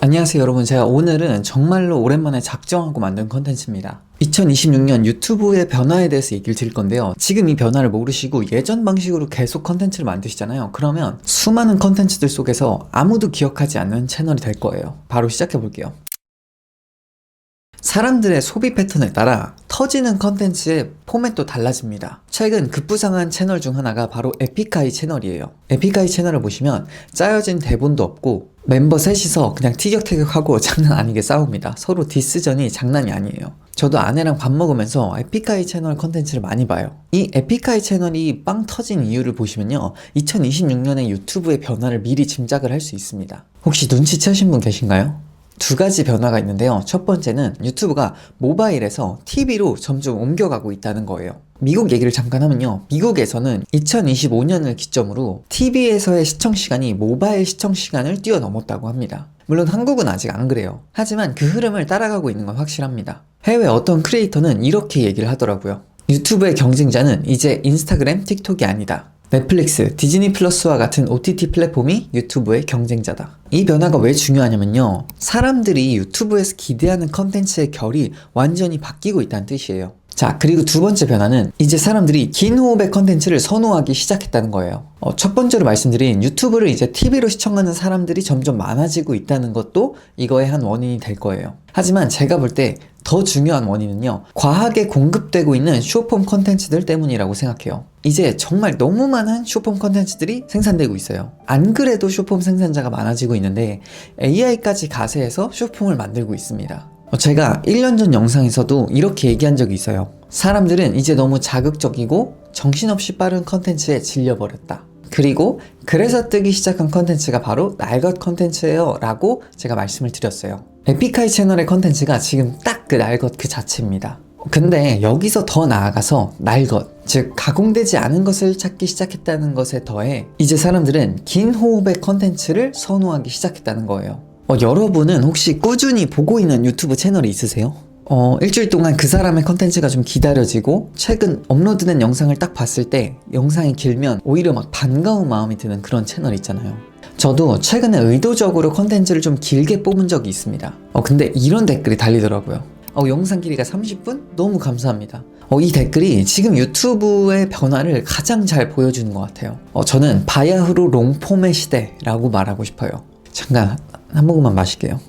안녕하세요 여러분, 제가 오늘은 정말로 오랜만에 작정하고 만든 컨텐츠입니다. 2026년 유튜브의 변화에 대해서 얘기를 드릴 건데요. 지금 이 변화를 모르시고 예전 방식으로 계속 컨텐츠를 만드시잖아요. 그러면 수많은 컨텐츠들 속에서 아무도 기억하지 않는 채널이 될 거예요. 바로 시작해 볼게요. 사람들의 소비 패턴에 따라 터지는 컨텐츠의 포맷도 달라집니다. 최근 급부상한 채널 중 하나가 바로 에픽하이 채널이에요. 에픽하이 채널을 보시면 짜여진 대본도 없고 멤버 셋이서 그냥 티격태격하고 장난 아니게 싸웁니다. 서로 디스전이 장난이 아니에요. 저도 아내랑 밥 먹으면서 에픽하이 채널 컨텐츠를 많이 봐요. 이 에픽하이 채널이 빵 터진 이유를 보시면요, 2026년에 유튜브의 변화를 미리 짐작을 할 수 있습니다. 혹시 눈치채신 분 계신가요? 두 가지 변화가 있는데요. 첫 번째는 유튜브가 모바일에서 TV로 점점 옮겨가고 있다는 거예요. 미국 얘기를 잠깐 하면요, 미국에서는 2025년을 기점으로 TV에서의 시청시간이 모바일 시청시간을 뛰어넘었다고 합니다. 물론 한국은 아직 안 그래요. 하지만 그 흐름을 따라가고 있는 건 확실합니다. 해외 어떤 크리에이터는 이렇게 얘기를 하더라고요. 유튜브의 경쟁자는 이제 인스타그램, 틱톡이 아니다. 넷플릭스, 디즈니 플러스와 같은 OTT 플랫폼이 유튜브의 경쟁자다. 이 변화가 왜 중요하냐면요, 사람들이 유튜브에서 기대하는 컨텐츠의 결이 완전히 바뀌고 있다는 뜻이에요. 자, 그리고 두 번째 변화는 이제 사람들이 긴 호흡의 컨텐츠를 선호하기 시작했다는 거예요. 첫 번째로 말씀드린 유튜브를 이제 TV로 시청하는 사람들이 점점 많아지고 있다는 것도 이거의 한 원인이 될 거예요. 하지만 제가 볼 때 더 중요한 원인은요, 과하게 공급되고 있는 숏폼 컨텐츠들 때문이라고 생각해요. 이제 정말 너무 많은 숏폼 컨텐츠들이 생산되고 있어요. 안 그래도 숏폼 생산자가 많아지고 있는데 AI까지 가세해서 숏폼을 만들고 있습니다. 제가 1년 전 영상에서도 이렇게 얘기한 적이 있어요. 사람들은 이제 너무 자극적이고 정신없이 빠른 컨텐츠에 질려버렸다. 그리고 그래서 뜨기 시작한 컨텐츠가 바로 날것 컨텐츠예요 라고 제가 말씀을 드렸어요. 에픽하이 채널의 컨텐츠가 지금 딱 그 날것 그 자체입니다. 근데 여기서 더 나아가서 날것, 즉 가공되지 않은 것을 찾기 시작했다는 것에 더해 이제 사람들은 긴 호흡의 컨텐츠를 선호하기 시작했다는 거예요. 여러분은 혹시 꾸준히 보고 있는 유튜브 채널이 있으세요? 일주일 동안 그 사람의 컨텐츠가 좀 기다려지고 최근 업로드된 영상을 딱 봤을 때 영상이 길면 오히려 막 반가운 마음이 드는 그런 채널 있잖아요. 저도 최근에 의도적으로 컨텐츠를 좀 길게 뽑은 적이 있습니다. 근데 이런 댓글이 달리더라고요. 영상 길이가 30분? 너무 감사합니다. 이 댓글이 지금 유튜브의 변화를 가장 잘 보여주는 것 같아요. 저는 바야흐로 롱폼의 시대라고 말하고 싶어요. 잠깐 한 모금만 마실게요.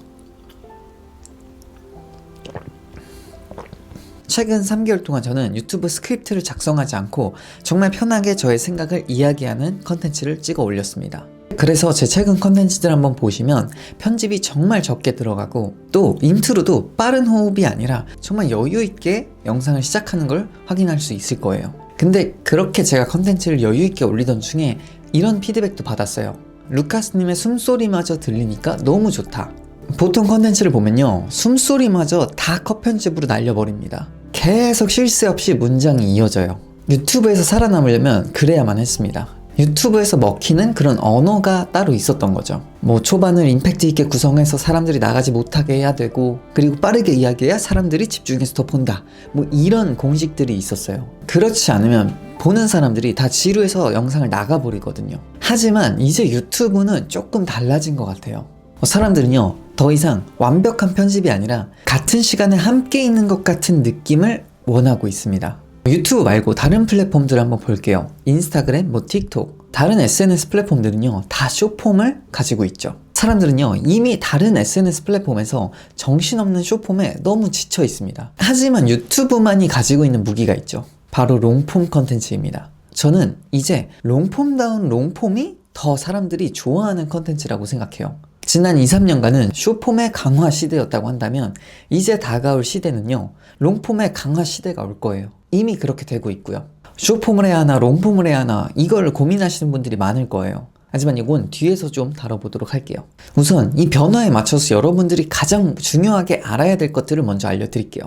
최근 3개월 동안 저는 유튜브 스크립트를 작성하지 않고 정말 편하게 저의 생각을 이야기하는 컨텐츠를 찍어 올렸습니다. 그래서 제 최근 컨텐츠들 한번 보시면 편집이 정말 적게 들어가고 또 인트로도 빠른 호흡이 아니라 정말 여유있게 영상을 시작하는 걸 확인할 수 있을 거예요. 근데 그렇게 제가 컨텐츠를 여유있게 올리던 중에 이런 피드백도 받았어요. 루카스님의 숨소리마저 들리니까 너무 좋다. 보통 컨텐츠를 보면요, 숨소리마저 다 컷 편집으로 날려버립니다. 계속 쉴 새 없이 문장이 이어져요. 유튜브에서 살아남으려면 그래야만 했습니다. 유튜브에서 먹히는 그런 언어가 따로 있었던 거죠. 초반을 임팩트 있게 구성해서 사람들이 나가지 못하게 해야 되고, 그리고 빠르게 이야기해야 사람들이 집중해서 더 본다. 이런 공식들이 있었어요. 그렇지 않으면 보는 사람들이 다 지루해서 영상을 나가버리거든요. 하지만 이제 유튜브는 조금 달라진 것 같아요. 사람들은요, 더 이상 완벽한 편집이 아니라 같은 시간에 함께 있는 것 같은 느낌을 원하고 있습니다. 유튜브 말고 다른 플랫폼들을 한번 볼게요. 인스타그램, 틱톡, 다른 SNS 플랫폼들은요, 다 숏폼을 가지고 있죠. 사람들은요, 이미 다른 SNS 플랫폼에서 정신없는 숏폼에 너무 지쳐 있습니다. 하지만 유튜브만이 가지고 있는 무기가 있죠. 바로 롱폼 컨텐츠입니다. 저는 이제 롱폼다운 롱폼이 더 사람들이 좋아하는 컨텐츠라고 생각해요. 지난 2-3년간은 숏폼의 강화 시대였다고 한다면 이제 다가올 시대는요, 롱폼의 강화 시대가 올 거예요. 이미 그렇게 되고 있고요. 숏폼을 해야 하나 롱폼을 해야 하나 이걸 고민하시는 분들이 많을 거예요. 하지만 이건 뒤에서 좀 다뤄보도록 할게요. 우선 이 변화에 맞춰서 여러분들이 가장 중요하게 알아야 될 것들을 먼저 알려드릴게요.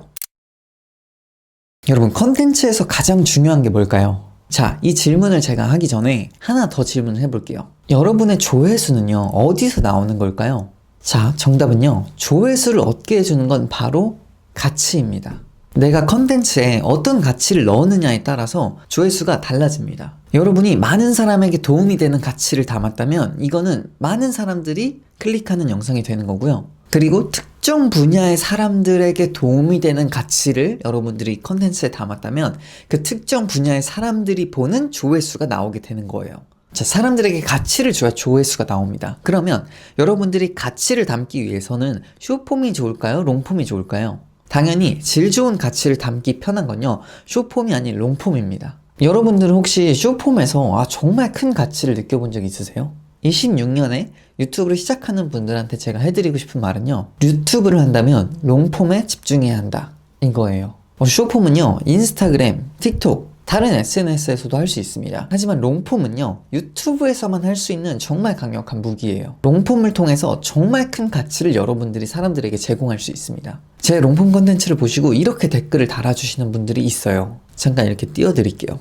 여러분, 컨텐츠에서 가장 중요한 게 뭘까요? 자, 이 질문을 제가 하기 전에 하나 더 질문을 해볼게요. 여러분의 조회수는요, 어디서 나오는 걸까요? 자, 정답은요, 조회수를 얻게 해주는 건 바로 가치입니다. 내가 컨텐츠에 어떤 가치를 넣느냐에 따라서 조회수가 달라집니다. 여러분이 많은 사람에게 도움이 되는 가치를 담았다면 이거는 많은 사람들이 클릭하는 영상이 되는 거고요. 그리고 특정 분야의 사람들에게 도움이 되는 가치를 여러분들이 컨텐츠에 담았다면 그 특정 분야의 사람들이 보는 조회수가 나오게 되는 거예요. 자, 사람들에게 가치를 줘야 조회수가 나옵니다. 그러면 여러분들이 가치를 담기 위해서는 숏폼이 좋을까요? 롱폼이 좋을까요? 당연히 질 좋은 가치를 담기 편한 건요, 숏폼이 아닌 롱폼입니다. 여러분들은 혹시 숏폼에서 정말 큰 가치를 느껴본 적 있으세요? 26년에 유튜브를 시작하는 분들한테 제가 해드리고 싶은 말은요, 유튜브를 한다면 롱폼에 집중해야 한다, 이거예요. 숏폼은요, 인스타그램, 틱톡, 다른 SNS에서도 할 수 있습니다. 하지만 롱폼은요, 유튜브에서만 할 수 있는 정말 강력한 무기예요. 롱폼을 통해서 정말 큰 가치를 여러분들이 사람들에게 제공할 수 있습니다. 제 롱폼 컨텐츠를 보시고 이렇게 댓글을 달아주시는 분들이 있어요. 잠깐 이렇게 띄워드릴게요.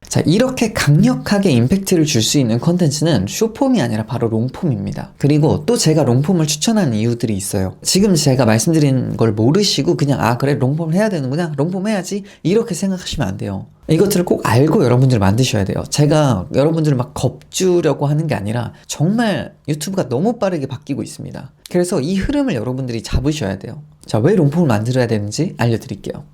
자, 이렇게 강력하게 임팩트를 줄 수 있는 컨텐츠는 숏폼이 아니라 바로 롱폼입니다. 그리고 또 제가 롱폼을 추천하는 이유들이 있어요. 지금 제가 말씀드린 걸 모르시고 그냥 그래 롱폼을 해야 되는구나, 롱폼 해야지, 이렇게 생각하시면 안 돼요. 이것들을 꼭 알고 여러분들 만드셔야 돼요. 제가 여러분들을 막 겁주려고 하는 게 아니라 정말 유튜브가 너무 빠르게 바뀌고 있습니다. 그래서 이 흐름을 여러분들이 잡으셔야 돼요. 자, 왜 롱폼을 만들어야 되는지 알려드릴게요.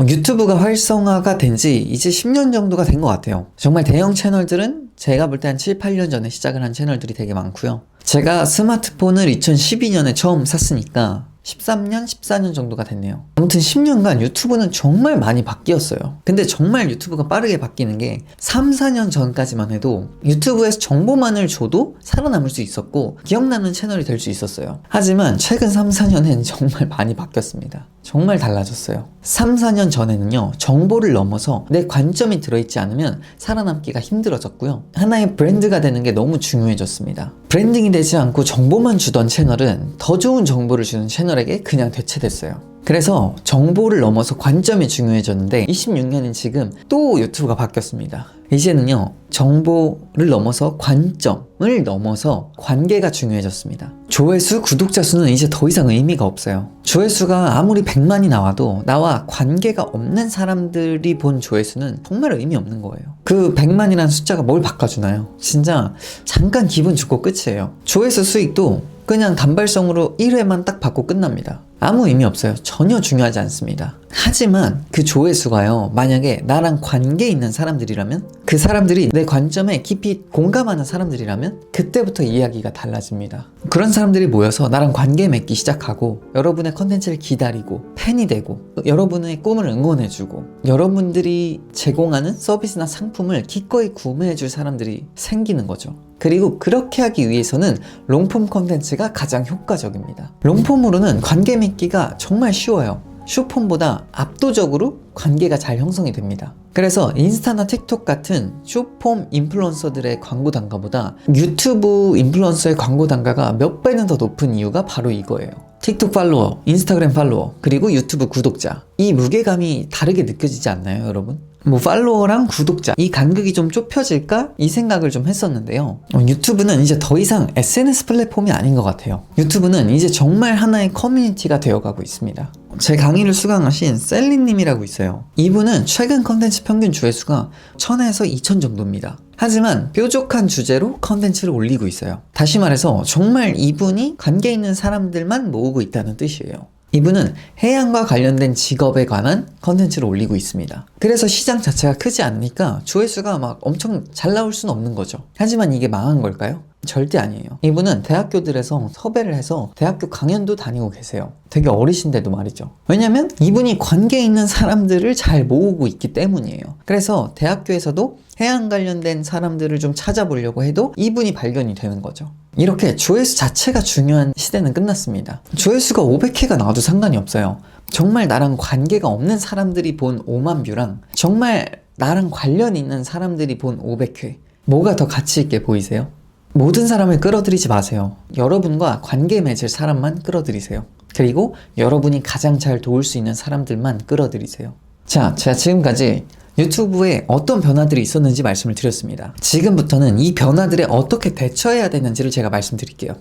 유튜브가 활성화가 된 지 이제 10년 정도가 된 것 같아요. 정말 대형 채널들은 제가 볼 때 한 7, 8년 전에 시작을 한 채널들이 되게 많고요. 제가 스마트폰을 2012년에 처음 샀으니까 13년, 14년 정도가 됐네요. 아무튼 10년간 유튜브는 정말 많이 바뀌었어요. 근데 정말 유튜브가 빠르게 바뀌는 게 3, 4년 전까지만 해도 유튜브에서 정보만을 줘도 살아남을 수 있었고 기억나는 채널이 될 수 있었어요. 하지만 최근 3, 4년엔 정말 많이 바뀌었습니다. 정말 달라졌어요. 3, 4년 전에는요, 정보를 넘어서 내 관점이 들어있지 않으면 살아남기가 힘들어졌고요. 하나의 브랜드가 되는 게 너무 중요해졌습니다. 브랜딩이 되지 않고 정보만 주던 채널은 더 좋은 정보를 주는 채널에게 그냥 대체됐어요. 그래서 정보를 넘어서 관점이 중요해졌는데 26년인 지금 또 유튜브가 바뀌었습니다. 이제는요, 정보를 넘어서 관점을 넘어서 관계가 중요해졌습니다. 조회수, 구독자 수는 이제 더 이상 의미가 없어요. 조회수가 아무리 100만이 나와도 나와 관계가 없는 사람들이 본 조회수는 정말 의미 없는 거예요. 그 100만이라는 숫자가 뭘 바꿔주나요? 진짜 잠깐 기분 좋고 끝이에요. 조회수 수익도 그냥 단발성으로 1회만 딱 받고 끝납니다. 아무 의미 없어요. 전혀 중요하지 않습니다. 하지만 그 조회수가요, 만약에 나랑 관계 있는 사람들이라면, 그 사람들이 내 관점에 깊이 공감하는 사람들이라면 그때부터 이야기가 달라집니다. 그런 사람들이 모여서 나랑 관계 맺기 시작하고 여러분의 컨텐츠를 기다리고 팬이 되고 여러분의 꿈을 응원해주고 여러분들이 제공하는 서비스나 상품을 기꺼이 구매해줄 사람들이 생기는 거죠. 그리고 그렇게 하기 위해서는 롱폼 컨텐츠가 가장 효과적입니다. 롱폼으로는 관계 맺기가 정말 쉬워요. 숏폼보다 압도적으로 관계가 잘 형성이 됩니다. 그래서 인스타나 틱톡 같은 숏폼 인플루언서들의 광고 단가보다 유튜브 인플루언서의 광고 단가가 몇 배는 더 높은 이유가 바로 이거예요. 틱톡 팔로워, 인스타그램 팔로워, 그리고 유튜브 구독자, 이 무게감이 다르게 느껴지지 않나요, 여러분? 팔로워랑 구독자, 이 간극이 좀 좁혀질까? 이 생각을 좀 했었는데요. 유튜브는 이제 더 이상 SNS 플랫폼이 아닌 것 같아요. 유튜브는 이제 정말 하나의 커뮤니티가 되어가고 있습니다. 제 강의를 수강하신 셀리님이라고 있어요. 이분은 최근 컨텐츠 평균 조회수가 1000에서 2000 정도입니다. 하지만 뾰족한 주제로 컨텐츠를 올리고 있어요. 다시 말해서 정말 이분이 관계 있는 사람들만 모으고 있다는 뜻이에요. 이분은 해양과 관련된 직업에 관한 컨텐츠를 올리고 있습니다. 그래서 시장 자체가 크지 않으니까 조회수가 막 엄청 잘 나올 수는 없는 거죠. 하지만 이게 망한 걸까요? 절대 아니에요. 이분은 대학교들에서 섭외를 해서 대학교 강연도 다니고 계세요. 되게 어리신데도 말이죠. 왜냐면 이분이 관계 있는 사람들을 잘 모으고 있기 때문이에요. 그래서 대학교에서도 해양 관련된 사람들을 좀 찾아보려고 해도 이분이 발견이 되는 거죠. 이렇게 조회수 자체가 중요한 시대는 끝났습니다. 조회수가 500회가 나와도 상관이 없어요. 정말 나랑 관계가 없는 사람들이 본 5만 뷰랑 정말 나랑 관련 있는 사람들이 본 500회, 뭐가 더 가치 있게 보이세요? 모든 사람을 끌어들이지 마세요. 여러분과 관계 맺을 사람만 끌어들이세요. 그리고 여러분이 가장 잘 도울 수 있는 사람들만 끌어들이세요. 자, 제가 지금까지 유튜브에 어떤 변화들이 있었는지 말씀을 드렸습니다. 지금부터는 이 변화들에 어떻게 대처해야 되는지를 제가 말씀드릴게요.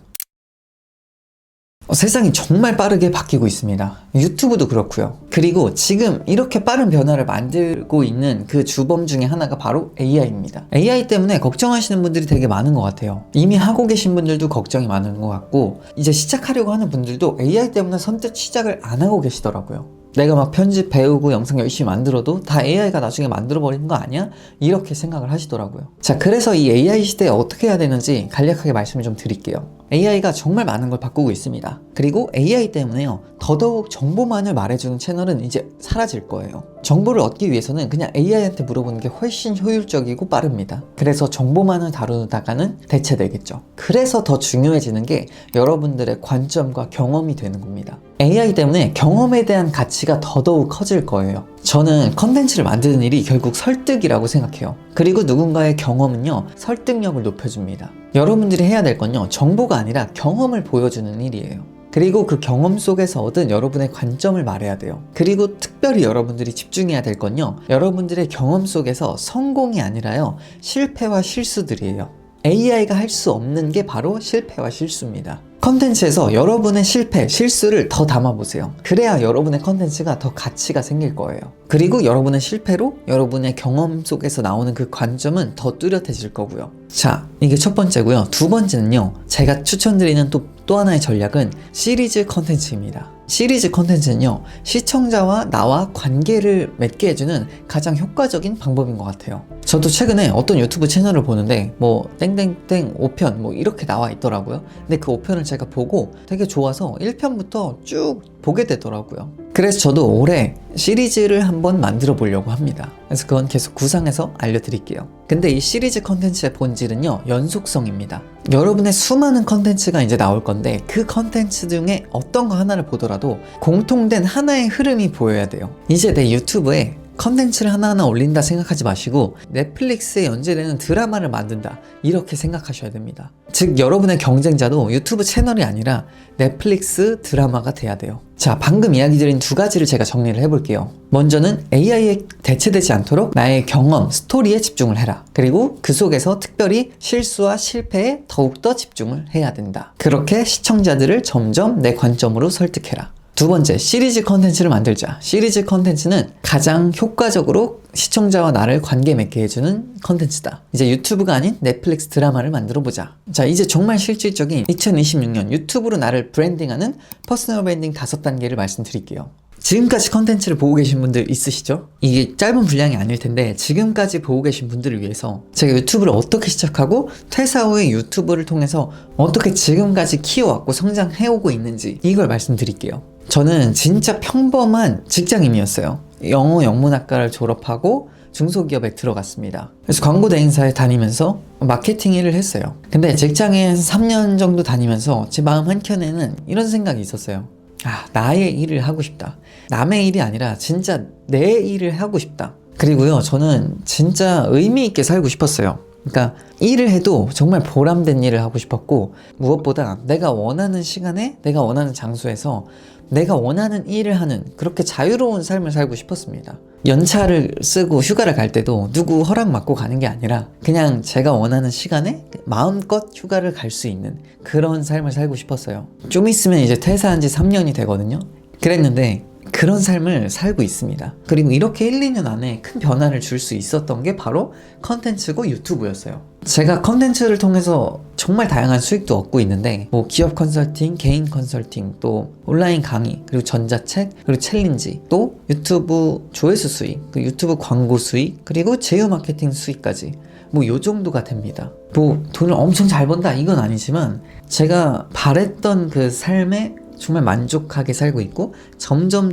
세상이 정말 빠르게 바뀌고 있습니다. 유튜브도 그렇고요. 그리고 지금 이렇게 빠른 변화를 만들고 있는 그 주범 중에 하나가 바로 AI입니다. AI 때문에 걱정하시는 분들이 되게 많은 것 같아요. 이미 하고 계신 분들도 걱정이 많은 것 같고, 이제 시작하려고 하는 분들도 AI 때문에 선뜻 시작을 안 하고 계시더라고요. 내가 막 편집 배우고 영상 열심히 만들어도 다 AI가 나중에 만들어버리는 거 아니야? 이렇게 생각을 하시더라고요. 자, 그래서 이 AI 시대에 어떻게 해야 되는지 간략하게 말씀을 좀 드릴게요. AI가 정말 많은 걸 바꾸고 있습니다. 그리고 AI 때문에요, 더더욱 정보만을 말해주는 채널은 이제 사라질 거예요. 정보를 얻기 위해서는 그냥 AI한테 물어보는 게 훨씬 효율적이고 빠릅니다. 그래서 정보만을 다루다가는 대체되겠죠. 그래서 더 중요해지는 게 여러분들의 관점과 경험이 되는 겁니다. AI 때문에 경험에 대한 가치가 더더욱 커질 거예요. 저는 컨텐츠를 만드는 일이 결국 설득이라고 생각해요. 그리고 누군가의 경험은요, 설득력을 높여줍니다. 여러분들이 해야 될 건요, 정보가 아니라 경험을 보여주는 일이에요. 그리고 그 경험 속에서 얻은 여러분의 관점을 말해야 돼요. 그리고 특별히 여러분들이 집중해야 될 건요, 여러분들의 경험 속에서 성공이 아니라요, 실패와 실수들이에요. AI가 할 수 없는 게 바로 실패와 실수입니다. 컨텐츠에서 여러분의 실패, 실수를 더 담아보세요. 그래야 여러분의 컨텐츠가 더 가치가 생길 거예요. 그리고 여러분의 실패로 여러분의 경험 속에서 나오는 그 관점은 더 뚜렷해질 거고요. 자, 이게 첫 번째고요. 두 번째는요, 제가 추천드리는 또 하나의 전략은 시리즈 컨텐츠입니다. 시리즈 컨텐츠는요, 시청자와 나와 관계를 맺게 해주는 가장 효과적인 방법인 것 같아요. 저도 최근에 어떤 유튜브 채널을 보는데 뭐 땡땡땡 5편 뭐 이렇게 나와 있더라고요. 근데 그 5편을 제가 보고 되게 좋아서 1편부터 쭉 보게 되더라고요. 그래서 저도 올해 시리즈를 한번 만들어 보려고 합니다. 그래서 그건 계속 구상해서 알려드릴게요. 근데 이 시리즈 컨텐츠의 본질은요, 연속성입니다. 여러분의 수많은 컨텐츠가 이제 나올 건데 그 컨텐츠 중에 어떤 거 하나를 보더라도 공통된 하나의 흐름이 보여야 돼요. 이제 내 유튜브에 컨텐츠를 하나하나 올린다 생각하지 마시고 넷플릭스에 연재되는 드라마를 만든다, 이렇게 생각하셔야 됩니다. 즉 여러분의 경쟁자도 유튜브 채널이 아니라 넷플릭스 드라마가 돼야 돼요. 자, 방금 이야기 드린 두 가지를 제가 정리를 해볼게요. 먼저는 AI에 대체되지 않도록 나의 경험, 스토리에 집중을 해라. 그리고 그 속에서 특별히 실수와 실패에 더욱더 집중을 해야 된다. 그렇게 시청자들을 점점 내 관점으로 설득해라. 두 번째, 시리즈 컨텐츠를 만들자. 시리즈 컨텐츠는 가장 효과적으로 시청자와 나를 관계 맺게 해주는 컨텐츠다. 이제 유튜브가 아닌 넷플릭스 드라마를 만들어보자. 자, 이제 정말 실질적인 2026년 유튜브로 나를 브랜딩하는 퍼스널 브랜딩 5단계를 말씀드릴게요. 지금까지 컨텐츠를 보고 계신 분들 있으시죠? 이게 짧은 분량이 아닐 텐데 지금까지 보고 계신 분들을 위해서 제가 유튜브를 어떻게 시작하고 퇴사 후에 유튜브를 통해서 어떻게 지금까지 키워왔고 성장해오고 있는지 이걸 말씀드릴게요. 저는 진짜 평범한 직장인이었어요. 영어 영문학과를 졸업하고 중소기업에 들어갔습니다. 그래서 광고 대행사에 다니면서 마케팅 일을 했어요. 근데 직장에 3년 정도 다니면서 제 마음 한켠에는 이런 생각이 있었어요. 아, 나의 일을 하고 싶다. 남의 일이 아니라 진짜 내 일을 하고 싶다. 그리고요, 저는 진짜 의미 있게 살고 싶었어요. 그러니까 일을 해도 정말 보람된 일을 하고 싶었고, 무엇보다 내가 원하는 시간에 내가 원하는 장소에서 내가 원하는 일을 하는 그렇게 자유로운 삶을 살고 싶었습니다. 연차를 쓰고 휴가를 갈 때도 누구 허락 받고 가는 게 아니라 그냥 제가 원하는 시간에 마음껏 휴가를 갈 수 있는 그런 삶을 살고 싶었어요. 좀 있으면 이제 퇴사한 지 3년이 되거든요. 그랬는데 그런 삶을 살고 있습니다. 그리고 이렇게 1, 2년 안에 큰 변화를 줄 수 있었던 게 바로 컨텐츠고 유튜브였어요. 제가 컨텐츠를 통해서 정말 다양한 수익도 얻고 있는데 뭐 기업 컨설팅, 개인 컨설팅, 또 온라인 강의, 그리고 전자책, 그리고 챌린지, 또 유튜브 조회수 수익, 그 유튜브 광고 수익, 그리고 제휴 마케팅 수익까지 뭐 요 정도가 됩니다. 뭐 돈을 엄청 잘 번다 이건 아니지만 제가 바랬던 그 삶에 정말 만족하게 살고 있고 점점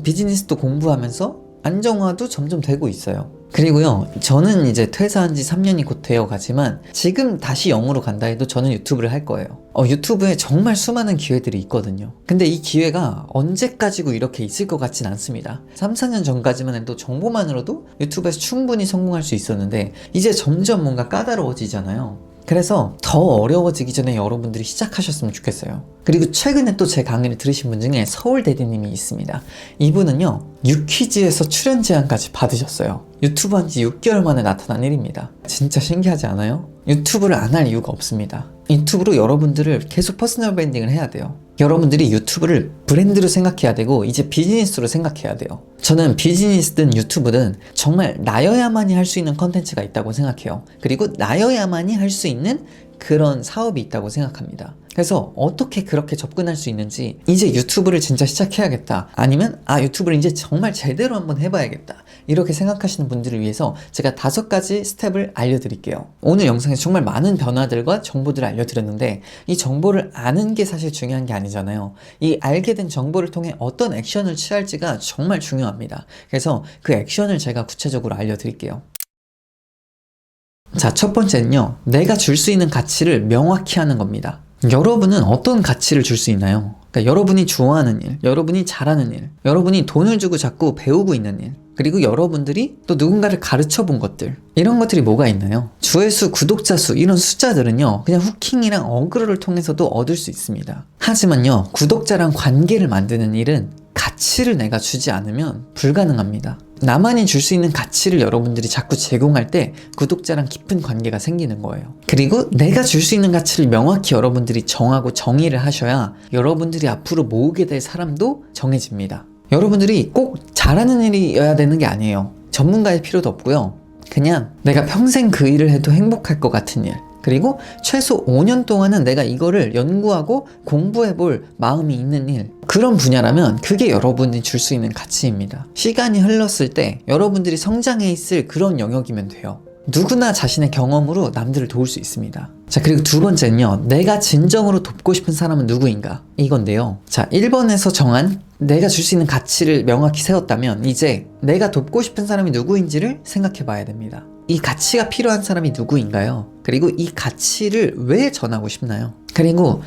비즈니스도 공부하면서 안정화도 점점 되고 있어요. 그리고요, 저는 이제 퇴사한 지 3년이 곧 되어 가지만 지금 다시 영으로 간다 해도 저는 유튜브를 할 거예요. 유튜브에 정말 수많은 기회들이 있거든요. 근데 이 기회가 언제까지고 이렇게 있을 것 같진 않습니다. 3, 4년 전까지만 해도 정보만으로도 유튜브에서 충분히 성공할 수 있었는데 이제 점점 뭔가 까다로워지잖아요. 그래서 더 어려워지기 전에 여러분들이 시작하셨으면 좋겠어요. 그리고 최근에 또 제 강의를 들으신 분 중에 서울대디님이 있습니다. 이분은요, 유퀴즈에서 출연 제안까지 받으셨어요. 유튜브 한 지 6개월 만에 나타난 일입니다. 진짜 신기하지 않아요? 유튜브를 안 할 이유가 없습니다. 유튜브로 여러분들을 계속 퍼스널 브랜딩을 해야 돼요. 여러분들이 유튜브를 브랜드로 생각해야 되고 이제 비즈니스로 생각해야 돼요. 저는 비즈니스든 유튜브든 정말 나여야만이 할 수 있는 컨텐츠가 있다고 생각해요. 그리고 나여야만이 할 수 있는 그런 사업이 있다고 생각합니다. 그래서 어떻게 그렇게 접근할 수 있는지, 이제 유튜브를 진짜 시작해야겠다, 아니면 유튜브를 이제 정말 제대로 한번 해봐야겠다, 이렇게 생각하시는 분들을 위해서 제가 5가지 스텝을 알려드릴게요. 오늘 영상에서 정말 많은 변화들과 정보들을 알려드렸는데 이 정보를 아는 게 사실 중요한 게 아니잖아요. 이 알게 된 정보를 통해 어떤 액션을 취할지가 정말 중요합니다. 그래서 그 액션을 제가 구체적으로 알려드릴게요. 자, 첫 번째는요, 내가 줄 수 있는 가치를 명확히 하는 겁니다. 여러분은 어떤 가치를 줄 수 있나요? 그러니까 여러분이 좋아하는 일, 여러분이 잘하는 일, 여러분이 돈을 주고 자꾸 배우고 있는 일, 그리고 여러분들이 또 누군가를 가르쳐 본 것들, 이런 것들이 뭐가 있나요? 조회수, 구독자 수, 이런 숫자들은요, 그냥 후킹이랑 어그로를 통해서도 얻을 수 있습니다. 하지만요, 구독자랑 관계를 만드는 일은 가치를 내가 주지 않으면 불가능합니다. 나만이 줄 수 있는 가치를 여러분들이 자꾸 제공할 때 구독자랑 깊은 관계가 생기는 거예요. 그리고 내가 줄 수 있는 가치를 명확히 여러분들이 정하고 정의를 하셔야 여러분들이 앞으로 모으게 될 사람도 정해집니다. 여러분들이 꼭 잘하는 일이어야 되는 게 아니에요. 전문가일 필요도 없고요. 그냥 내가 평생 그 일을 해도 행복할 것 같은 일, 그리고 최소 5년 동안은 내가 이거를 연구하고 공부해볼 마음이 있는 일, 그런 분야라면 그게 여러분이 줄 수 있는 가치입니다. 시간이 흘렀을 때 여러분들이 성장해 있을 그런 영역이면 돼요. 누구나 자신의 경험으로 남들을 도울 수 있습니다. 자, 그리고 두 번째는요, 내가 진정으로 돕고 싶은 사람은 누구인가? 이건데요. 자, 1번에서 정한 내가 줄 수 있는 가치를 명확히 세웠다면 이제 내가 돕고 싶은 사람이 누구인지를 생각해 봐야 됩니다. 이 가치가 필요한 사람이 누구인가요? 그리고 이 가치를 왜 전하고 싶나요? 그리고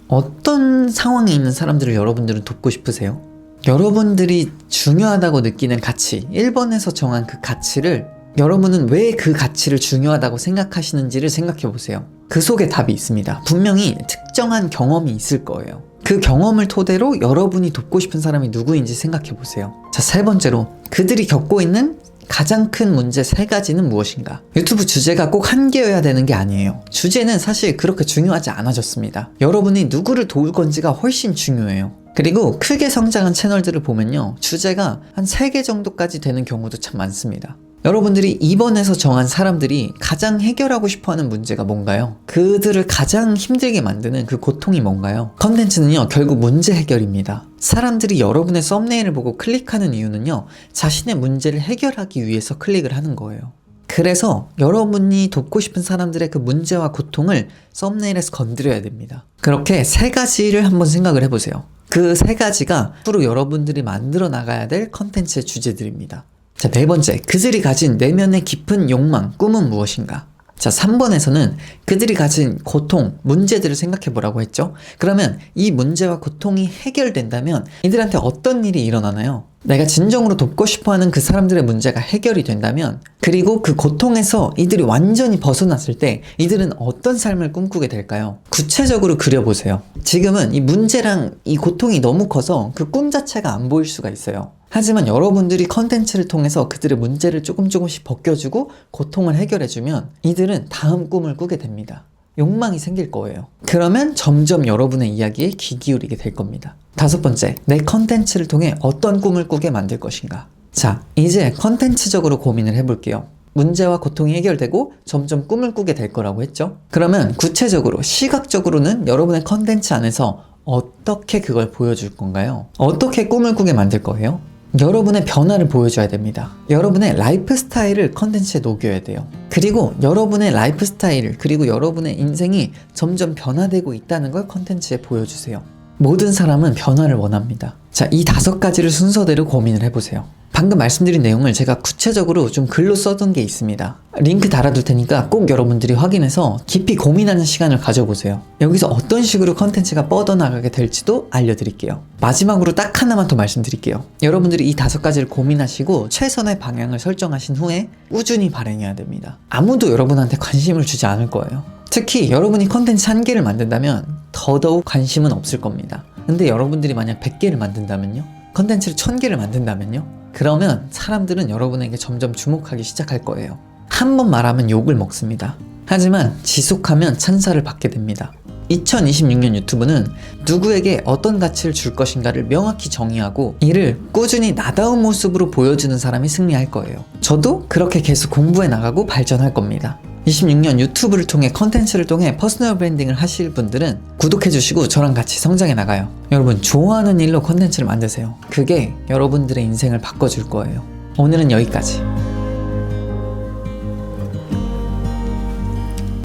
어떤 상황에 있는 사람들을 여러분들은 돕고 싶으세요? 여러분들이 중요하다고 느끼는 가치, 1번에서 정한 그 가치를 여러분은 왜 그 가치를 중요하다고 생각하시는지를 생각해 보세요. 그 속에 답이 있습니다. 분명히 특정한 경험이 있을 거예요. 그 경험을 토대로 여러분이 돕고 싶은 사람이 누구인지 생각해 보세요. 자, 세 번째로 그들이 겪고 있는 가장 큰 문제 3가지는 무엇인가? 유튜브 주제가 꼭 한 개여야 되는 게 아니에요. 주제는 사실 그렇게 중요하지 않아졌습니다. 여러분이 누구를 도울 건지가 훨씬 중요해요. 그리고 크게 성장한 채널들을 보면요, 주제가 한 3개 정도까지 되는 경우도 참 많습니다. 여러분들이 2번에서 정한 사람들이 가장 해결하고 싶어하는 문제가 뭔가요? 그들을 가장 힘들게 만드는 그 고통이 뭔가요? 컨텐츠는요, 결국 문제 해결입니다. 사람들이 여러분의 썸네일을 보고 클릭하는 이유는요, 자신의 문제를 해결하기 위해서 클릭을 하는 거예요. 그래서 여러분이 돕고 싶은 사람들의 그 문제와 고통을 썸네일에서 건드려야 됩니다. 그렇게 3가지를 한번 생각을 해보세요. 그 3가지가 앞으로 여러분들이 만들어 나가야 될 컨텐츠의 주제들입니다. 자, 4번째, 그들이 가진 내면의 깊은 욕망, 꿈은 무엇인가? 자, 3번에서는 그들이 가진 고통, 문제들을 생각해 보라고 했죠? 그러면 이 문제와 고통이 해결된다면 이들한테 어떤 일이 일어나나요? 내가 진정으로 돕고 싶어하는 그 사람들의 문제가 해결이 된다면, 그리고 그 고통에서 이들이 완전히 벗어났을 때 이들은 어떤 삶을 꿈꾸게 될까요? 구체적으로 그려보세요. 지금은 이 문제랑 이 고통이 너무 커서 그 꿈 자체가 안 보일 수가 있어요. 하지만 여러분들이 컨텐츠를 통해서 그들의 문제를 조금씩 벗겨주고 고통을 해결해주면 이들은 다음 꿈을 꾸게 됩니다. 욕망이 생길 거예요. 그러면 점점 여러분의 이야기에 귀 기울이게 될 겁니다. 5번째, 내 컨텐츠를 통해 어떤 꿈을 꾸게 만들 것인가? 자, 이제 컨텐츠적으로 고민을 해볼게요. 문제와 고통이 해결되고 점점 꿈을 꾸게 될 거라고 했죠? 그러면 구체적으로, 시각적으로는 여러분의 컨텐츠 안에서 어떻게 그걸 보여줄 건가요? 어떻게 꿈을 꾸게 만들 거예요? 여러분의 변화를 보여줘야 됩니다. 여러분의 라이프 스타일을 컨텐츠에 녹여야 돼요. 그리고 여러분의 라이프 스타일, 그리고 여러분의 인생이 점점 변화되고 있다는 걸 컨텐츠에 보여주세요. 모든 사람은 변화를 원합니다. 자, 이 5가지를 순서대로 고민을 해보세요. 방금 말씀드린 내용을 제가 구체적으로 좀 글로 써둔 게 있습니다. 링크 달아둘 테니까 꼭 여러분들이 확인해서 깊이 고민하는 시간을 가져보세요. 여기서 어떤 식으로 컨텐츠가 뻗어나가게 될지도 알려드릴게요. 마지막으로 딱 하나만 더 말씀드릴게요. 여러분들이 이 5가지를 고민하시고 최선의 방향을 설정하신 후에 꾸준히 발행해야 됩니다. 아무도 여러분한테 관심을 주지 않을 거예요. 특히 여러분이 컨텐츠 1개를 만든다면 더더욱 관심은 없을 겁니다. 근데 여러분들이 만약 100개를 만든다면요? 컨텐츠를 1000개를 만든다면요? 그러면 사람들은 여러분에게 점점 주목하기 시작할 거예요. 한 번 말하면 욕을 먹습니다. 하지만 지속하면 찬사를 받게 됩니다. 2026년 유튜브는 누구에게 어떤 가치를 줄 것인가를 명확히 정의하고 이를 꾸준히 나다운 모습으로 보여주는 사람이 승리할 거예요. 저도 그렇게 계속 공부해 나가고 발전할 겁니다. 26년 유튜브를 통해 컨텐츠를 통해 퍼스널 브랜딩을 하실 분들은 구독해주시고 저랑 같이 성장해 나가요. 여러분, 좋아하는 일로 컨텐츠를 만드세요. 그게 여러분들의 인생을 바꿔줄 거예요. 오늘은 여기까지.